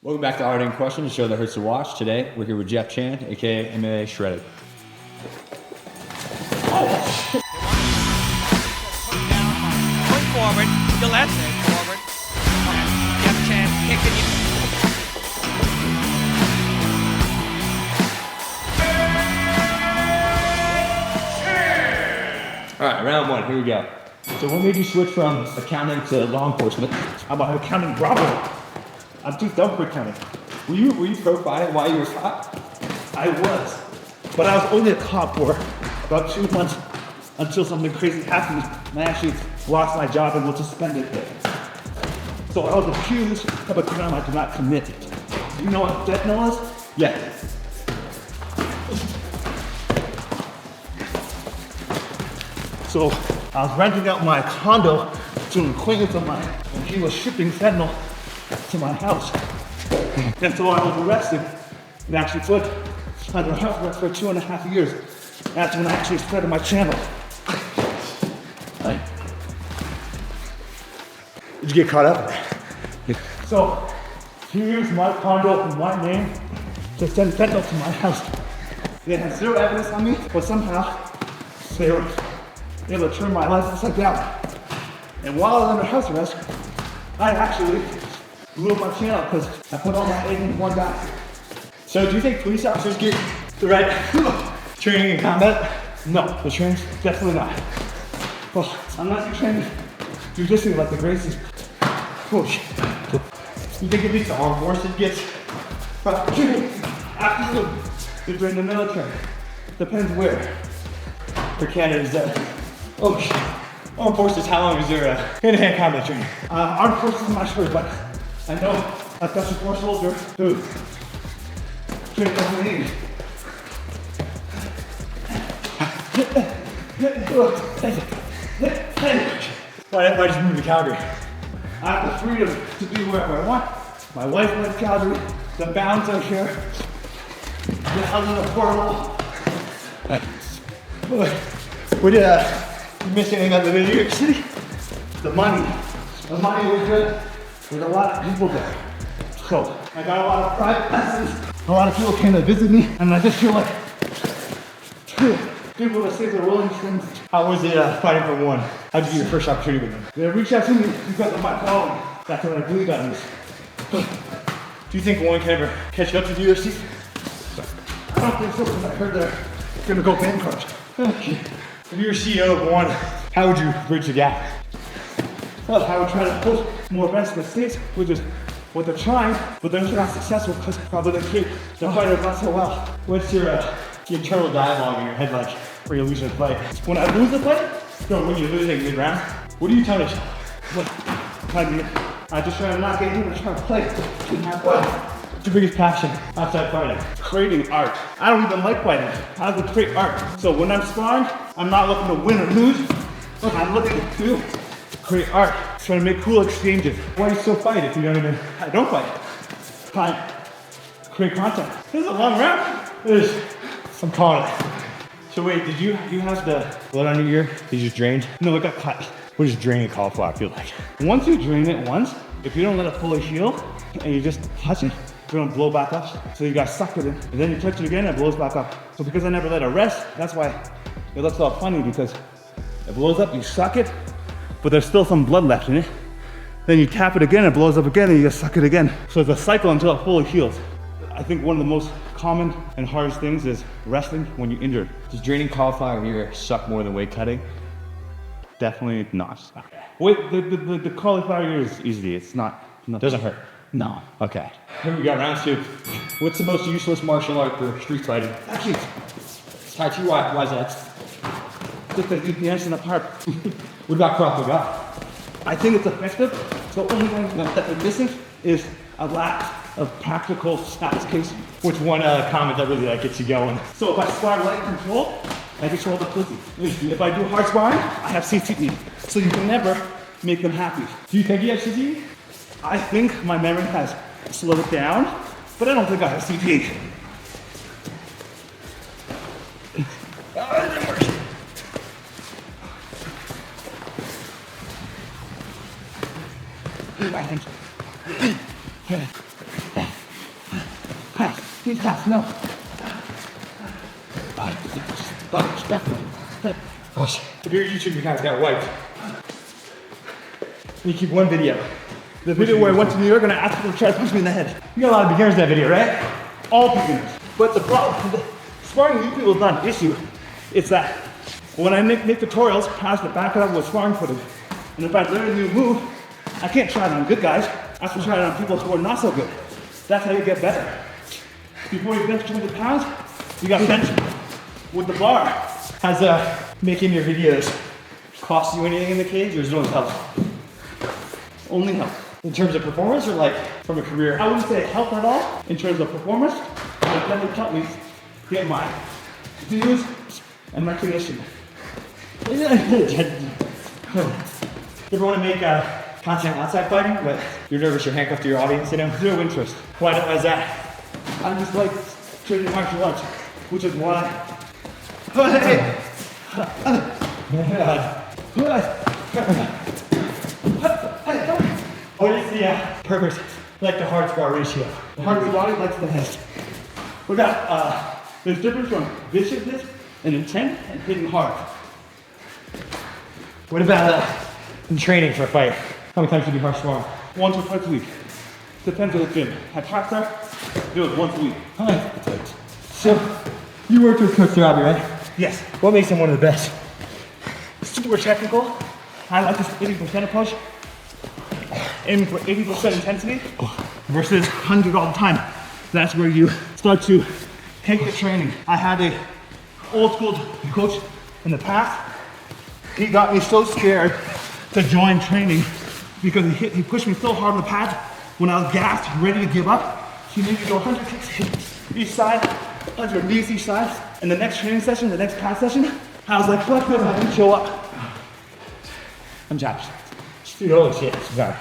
Welcome back to Art in Question, the show that hurts to watch. Today, we're here with Jeff Chan, aka MMA Shredded. Point forward, your left leg forward. Jeff Chan kicking you. All right, round one, here we go. So what made you switch from accounting to law enforcement? I'm an accounting robber. I'm too dumb for accounting. Were you profiling while you were caught? I was. But I was only a cop for about 2 months until something crazy happened and I actually lost my job and was suspended. So I was accused of a crime I did not commit. Do you know what fentanyl is? Yeah. So I was renting out my condo to an acquaintance of mine and he was shipping fentanyl to my house. And so I was arrested and actually put under house arrest for 2.5 years. That's when I actually started my channel. Did you get caught up? So he used my condo in my name to send fentanyl to my house. They had zero evidence on me, but somehow they were able to turn my life upside down. And while I was under house arrest, I actually blew up my channel because I put all my eggs in one guy. So do you think police officers get the right training in combat? No, the trains, definitely not. Well, I'm not trained jujitsu like the Gracies. Oh shit. You think at least the armed forces gets Absolutely. If you're in the military, depends where. for Canada's oh shit. Armed forces, how long is their hand-to-hand combat training? Armed forces, I'm not sure, but I know a Special Force soldier who trained as an Navy. Why just move to Calgary? I have the freedom to be wherever I want. My wife lives in Calgary. The bounds are here. The house is affordable. Would you miss anything other than New York City? The money was good. There's a lot of people there. So I got a lot of private lessons. A lot of people came to visit me, and I just feel like people that say they're willing to send. How was it fighting for one? How did you get your first opportunity with them? They reached out to me because of my following. That's what I believe on this. Do you think one can ever catch up to the UFC? I don't think so because I heard they're gonna go bankrupt. If you were CEO of one, how would you bridge the gap? Well, I would try to host more events in the States, which is what they're trying, but they're not successful because probably they keep the fighters not so well. What's your internal dialogue in your head like where you lose a fight? When I lose the fight, No, when you're losing mid-round, what do you tell yourself? I just try to not get hit and try to play. What's your biggest passion outside fighting? Creating art. I don't even like fighting. I like to create art. So when I'm sparring, I'm not looking to win or lose. I'm looking to create art. Trying to make cool exchanges. Why do you still fight if you don't even? I don't fight. I create content. This is a long round. I'm calling it. So wait, did you have the blood on your ear? Did you just drain? No, it got cut. What does draining cauliflower feel like? Once you drain it once, if you don't let it fully heal and you just touch it, it's gonna blow back up. So you gotta suck it in. And then you touch it again, it blows back up. So because I never let it rest, that's why it looks all funny because it blows up, you suck it, but there's still some blood left in it. Then you tap it again, it blows up again, and you just suck it again. So it's a cycle until it fully heals. I think one of the most common and hardest things is wrestling when you're injured. Does draining cauliflower ear suck more than weight cutting? Definitely not. Wait, the cauliflower ear is easy. It's not. Doesn't hurt. No. Okay. Here we go, round two. What's the most useless martial art for street fighting? Actually, Tai Chi, why is that? just to keep the action apart. What about Krav Maga? I think it's effective. The only thing that they're missing is a lack of practical application. What's one comment that really gets you going? So if I spar light control, I control the pussy. If I do hard sparring, I have CTE. So you can never make them happy. Do you think you have CTE? I think my memory has slowed it down, but I don't think I have CTE. My hands. He's fast, no. If you're YouTube, you kind of got wiped. You keep one video. The video where I went to New York and I asked people to try to punch me in the head. You got a lot of beginners in that video, right? All beginners. But the problem, the sparring you people is not an issue. It's that when I make tutorials, I have to back it up with sparring footage. And if I learn a new move, I can't try it on good guys. I have to try it on people who are not so good. That's how you get better. Before you bench 200 pounds, you got bench with the bar. Has making your videos cost you anything in the cage, or is it only help? Only help. In terms of performance, or like from a career? I wouldn't say it helped at all in terms of performance, but it definitely helped me get my views and recognition. You ever want to make content outside fighting, but you're nervous you're handcuffed to your audience, you know? Zero interest. Why is that? I just like training martial arts, which is why. What is the purpose, like the hard spar ratio? The heart of the body likes the head. Look at there's difference from viciousness and intent and hitting hard. What about in training for a fight? How many times do you do hard sparring? Once or twice a week. Depends on the gym. At Trackstar, do it once a week. So, you worked with Coach Robbie, right? Yes. What makes him one of the best? Super technical. I like this 80% approach. Aiming for 80% intensity versus 100 all the time. That's where you start to take the training. I had a old school coach in the past. He got me so scared to join training because he pushed me so hard on the pad when I was gassed, ready to give up. He made me go 100 kicks each side, 100 knees each side. And the next training session, the next pad session, I was like, fuck this, I didn't show up. I'm jacked. Dude, holy shit. Sorry.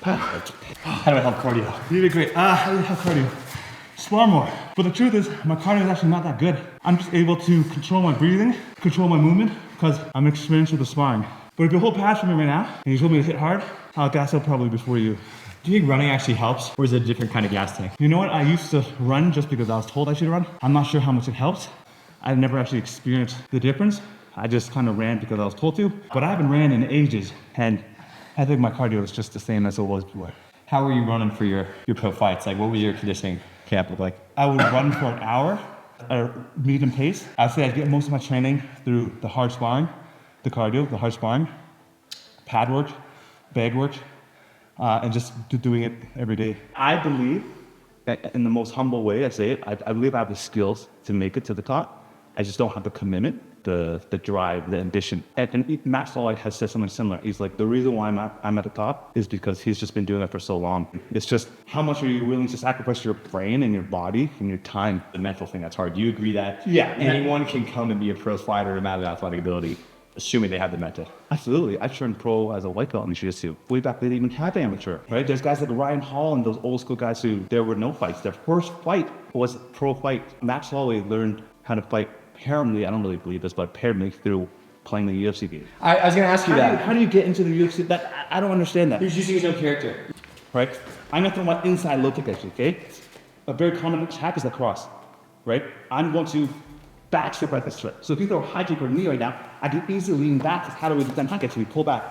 How do I help cardio? You did great. How do you have cardio? Spar more. But the truth is, my cardio is actually not that good. I'm just able to control my breathing, control my movement, because I'm experienced with the sparring. But if you hold pads for me right now, and you told me to hit hard, I'll gas out probably before you. Do you think running actually helps, or is it a different kind of gas tank? You know what? I used to run just because I was told I should run. I'm not sure how much it helps. I never actually experienced the difference. I just kind of ran because I was told to. But I haven't ran in ages, and I think my cardio is just the same as it was before. How were you running for your pro fights? Like, what was your conditioning camp look like? I would run for an hour at a medium pace. I'd say I'd get most of my training through the hard sparring, the cardio, the hard sparring, pad work, bag work, and just doing it every day. I believe that in the most humble way I say it, I believe I have the skills to make it to the top. I just don't have the commitment, the drive, the ambition. And Matt Floyd has said something similar. He's like, the reason why I'm at the top is because he's just been doing it for so long. It's just, how much are you willing to sacrifice your brain and your body and your time? The mental thing, that's hard. Do you agree that anyone can come and be a pro fighter no matter the athletic ability, assuming they have the mental? Absolutely. I turned pro as a white belt in jiu-jitsu. Way back, they didn't even have amateur, right? There's guys like Ryan Hall and those old school guys who there were no fights. Their first fight was a pro fight. Matt Holloway learned how to fight apparently, I don't really believe this, but apparently through playing the UFC game. I was going to ask you that. How do you get into the UFC? I don't understand that. He's using his own character. Right? I'm going to throw my inside low kick at you, okay? A very common attack is the cross, right? I'm going to back step right this foot. So if you throw a high kick or knee right now, I can easily lean back. How do we defend high kicks? We pull back.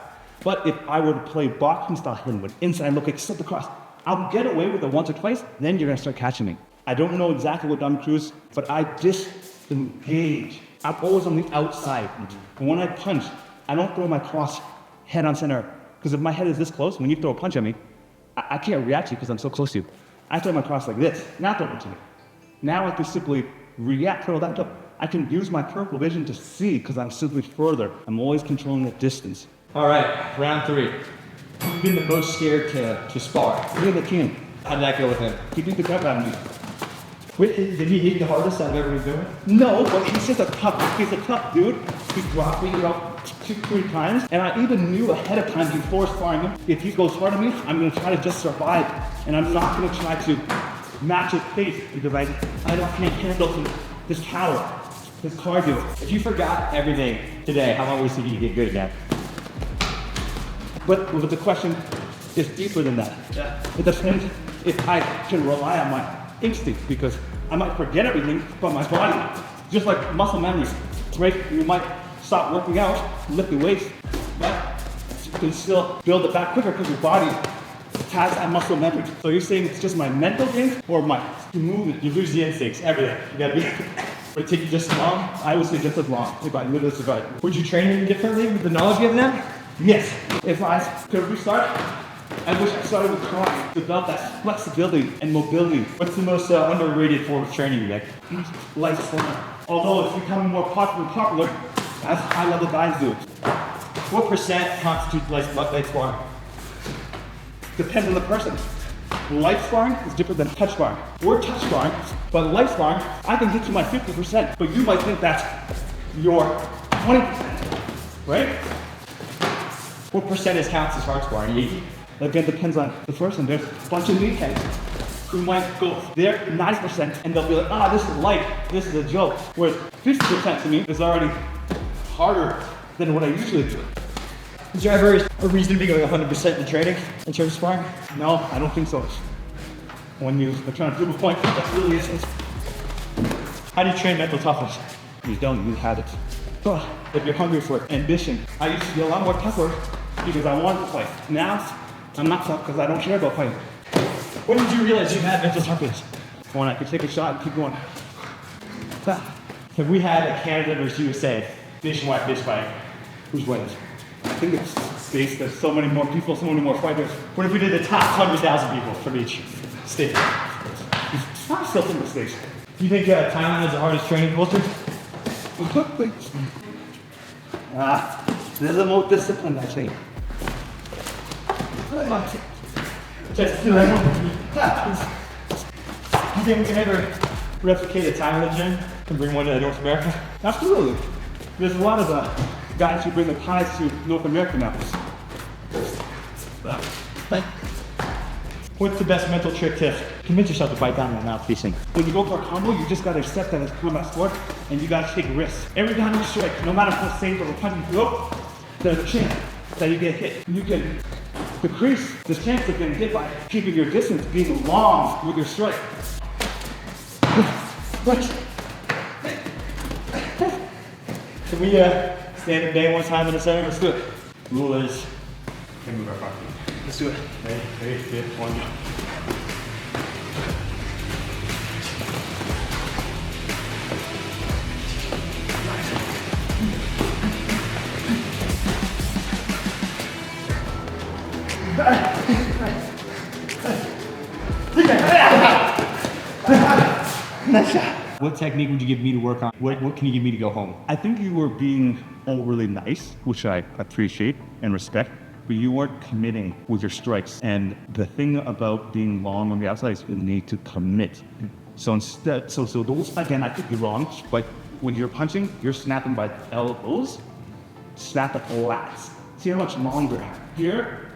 But if I were to play boxing style hitting with inside low kick, step the cross, I'll get away with it once or twice, then you're going to start catching me. I don't know exactly what Dom Cruz, but I disengage. I'm always on the outside. And when I punch, I don't throw my cross head on center. Because if my head is this close, when you throw a punch at me, I can't react to you because I'm so close to you. I throw my cross like this, now throw it to me. Now I can simply react, throw that up. I can use my peripheral vision to see because I'm simply further. I'm always controlling the distance. All right, round 3. You've been the most scared to spar. You're the king. How did that go with him? He beat the crap out of me. Wait, did he hit you the hardest out of everyone doing? No, but he's just a tough dude. He dropped me about 2-3 times, and I even knew ahead of time before sparring him, if he goes hard on me, I'm gonna try to just survive, and I'm not gonna try to match his pace because I can't handle this power, this cardio. If you forgot everything today, how long would you think you get good at that? But the question is deeper than that. Yeah. It depends if I can rely on my instinct because I might forget everything, but my body, just like muscle memory, right? You might stop working out, lift the weights, but you can still build it back quicker because your body has that muscle memory. So you're saying it's just my mental thing or my movement? You lose the instincts, everything. You gotta be, would it take you just as long? I would say just as long if I literally survived. Would you train him differently with the knowledge you have now? Yes, if I could restart, I wish I started with karate, develop that flexibility and mobility. What's the most underrated form of training you get? Light sparring. Although it's becoming more popular as high level guys do it. What percent constitutes light sparring? Depends on the person. Light sparring is different than touch sparring. We're touch sparring, but light sparring, I can get to my 50%, but you might think that's your 20%, right? What percentage counts as hard sparring? 80? Again, depends on the person. There's a bunch of meatheads who might go there 90% and they'll be like, ah, this is light, this is a joke. Whereas 50% to me is already harder than what I usually do. Is there ever a reason to be going 100% in training in terms of sparring? No, I don't think so. When you're trying to prove a point, that's really it. How do you train mental toughness? You don't, you have it. So, if you're hungry for ambition, I used to be a lot more tougher because I wanted to fight. Now, I'm not tough because I don't care about fighting. When did you realize you had mental toughness? When I could take a shot and keep going. If we had a Canada versus USA nationwide fist fight, who's winning? I think it's space. There's so many more people, so many more fighters. What if we did the top 100,000 people from each state? I still think it's space. Do you think Thailand has the hardest training culture? There's a more discipline, I think. Just do that. Do you think we can ever replicate a Thailand gym and bring one to North America? Absolutely. There's a lot of guys who bring the Thais to North America now. What's the best mental trick to convince yourself to bite down on mouth facing? When you go for a combo, you just gotta accept that it's combat sport and you gotta take risks. Every time you strike, no matter how safe or punch you throw, there's a chance that you get hit. You can decrease the chance of getting hit by keeping your distance, being long with your strike. Can we stand up day one time in the center? Let's do it. Rule is, can move our property. Let's do it. Ready, good, one, go. Nice shot. What technique would you give me to work on? What can you give me to go home? I think you were being overly nice, which I appreciate and respect, but you weren't committing with your strikes. And the thing about being long on the outside is you need to commit. So instead, so those, again, I could be wrong, but when you're punching, you're snapping by elbows, snap at lats. See how much longer here?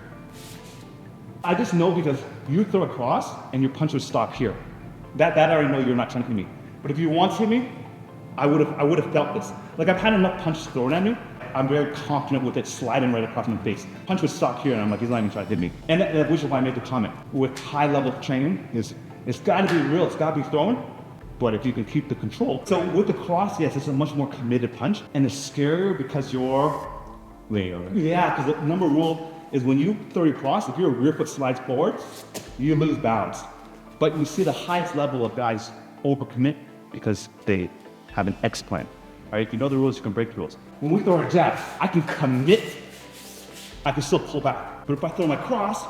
I just know because you throw a cross and your punch would stop here. That I already know you're not trying to hit me. But if you want to hit me, I would have felt this. Like I've had enough punches thrown at me. I'm very confident with it sliding right across my face. Punch would stop here and I'm like, he's not even trying to hit me. And which is why I made the comment. With high level training, it's gotta be real, it's gotta be thrown. But if you can keep the control. So with the cross, yes, it's a much more committed punch. And it's scarier because you're, yeah, because the number rule is when you throw your cross, if your rear foot slides forward, you lose balance. But you see the highest level of guys overcommit because they have an X plan. All right, if you know the rules, you can break the rules. When we throw our jab, I can commit, I can still pull back. But if I throw my cross,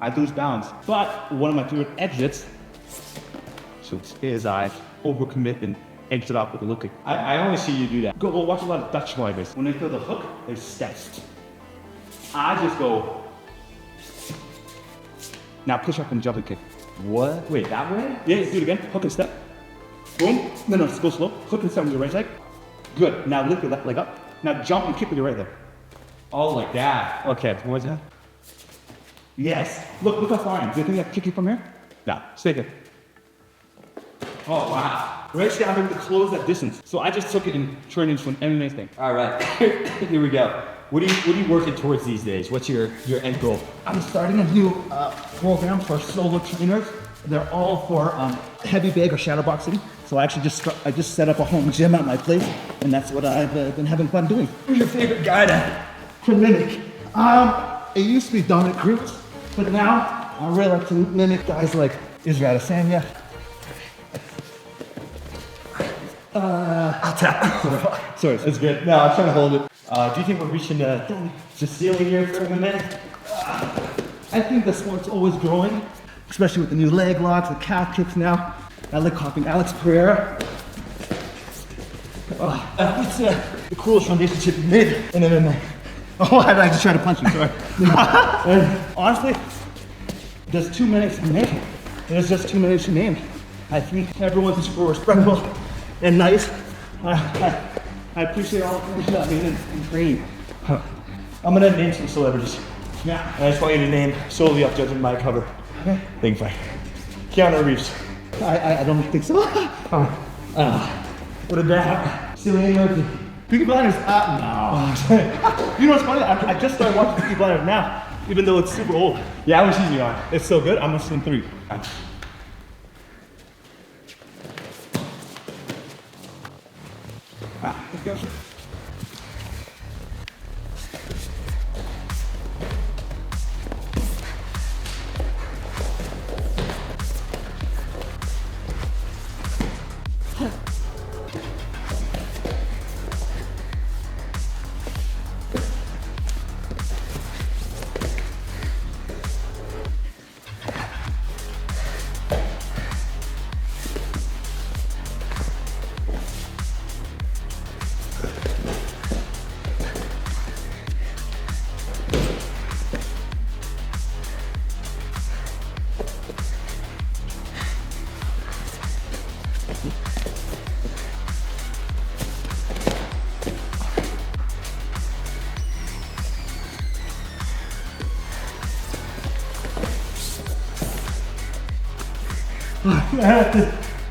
I lose balance. But one of my favorite exits is I overcommit and exit out with a look. I only see you do that. Go watch a lot of Dutch fighters. When they throw the hook, they step. I just go. Now push up and jump and kick. What? Wait, that way? Yeah, do it again. Hook and step. Boom. No, go slow. Hook and step with your right leg. Good. Now lift your left leg up. Now jump and kick with your right leg. Oh, like that. Okay, what's that? Yes. Look how far I am. Do you think I can kick you from here? No. Stay here. Oh, wow. Right down here to close that distance. So I just took it and turned it into an MMA thing. All right. Here we go. What are you working towards these days? What's your end goal? I'm starting a new program for solo trainers They're all for heavy bag or shadow boxing. So I actually just set up a home gym at my place, and that's what I've been having fun doing. Who's your favorite guy to mimic? It used to be Dominic Cruz, but now I really like to mimic guys like Israel Adesanya. I'll tap. Sorry, it's good. No, I'm trying to hold it. Do you think we're reaching the ceiling here for a minute? I think the sport's always growing, especially with the new leg locks, the calf kicks now. I like copying Alex Pereira. What's the coolest foundation chip you made in MMA? Oh, I just tried to punch you, sorry. And honestly, there's 2 minutes to make it. There's just 2 minutes to name. I think everyone's super respectful and nice. I appreciate all the information that made in training. I'm gonna name some celebrities. Yeah. And I just want you to name solely off judging my cover. Okay. Thing fight. Keanu Reeves. I don't think so. What a dad. Cillian Murphy. Peaky Blinders. No. You know what's funny? I just started watching Peaky Blinders now, even though it's super old. Yeah, I was season you on. It's so good. I'm listening 3. Let's go.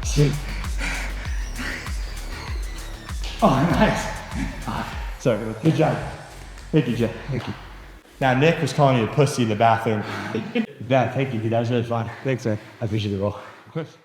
Sweet. Oh, nice. Sorry, good job. Thank you, Jeff. Thank you. Now, Nick was calling you a pussy in the bathroom. Yeah, thank you, dude. That was really fun. Thanks, man. I appreciate the role. Of course.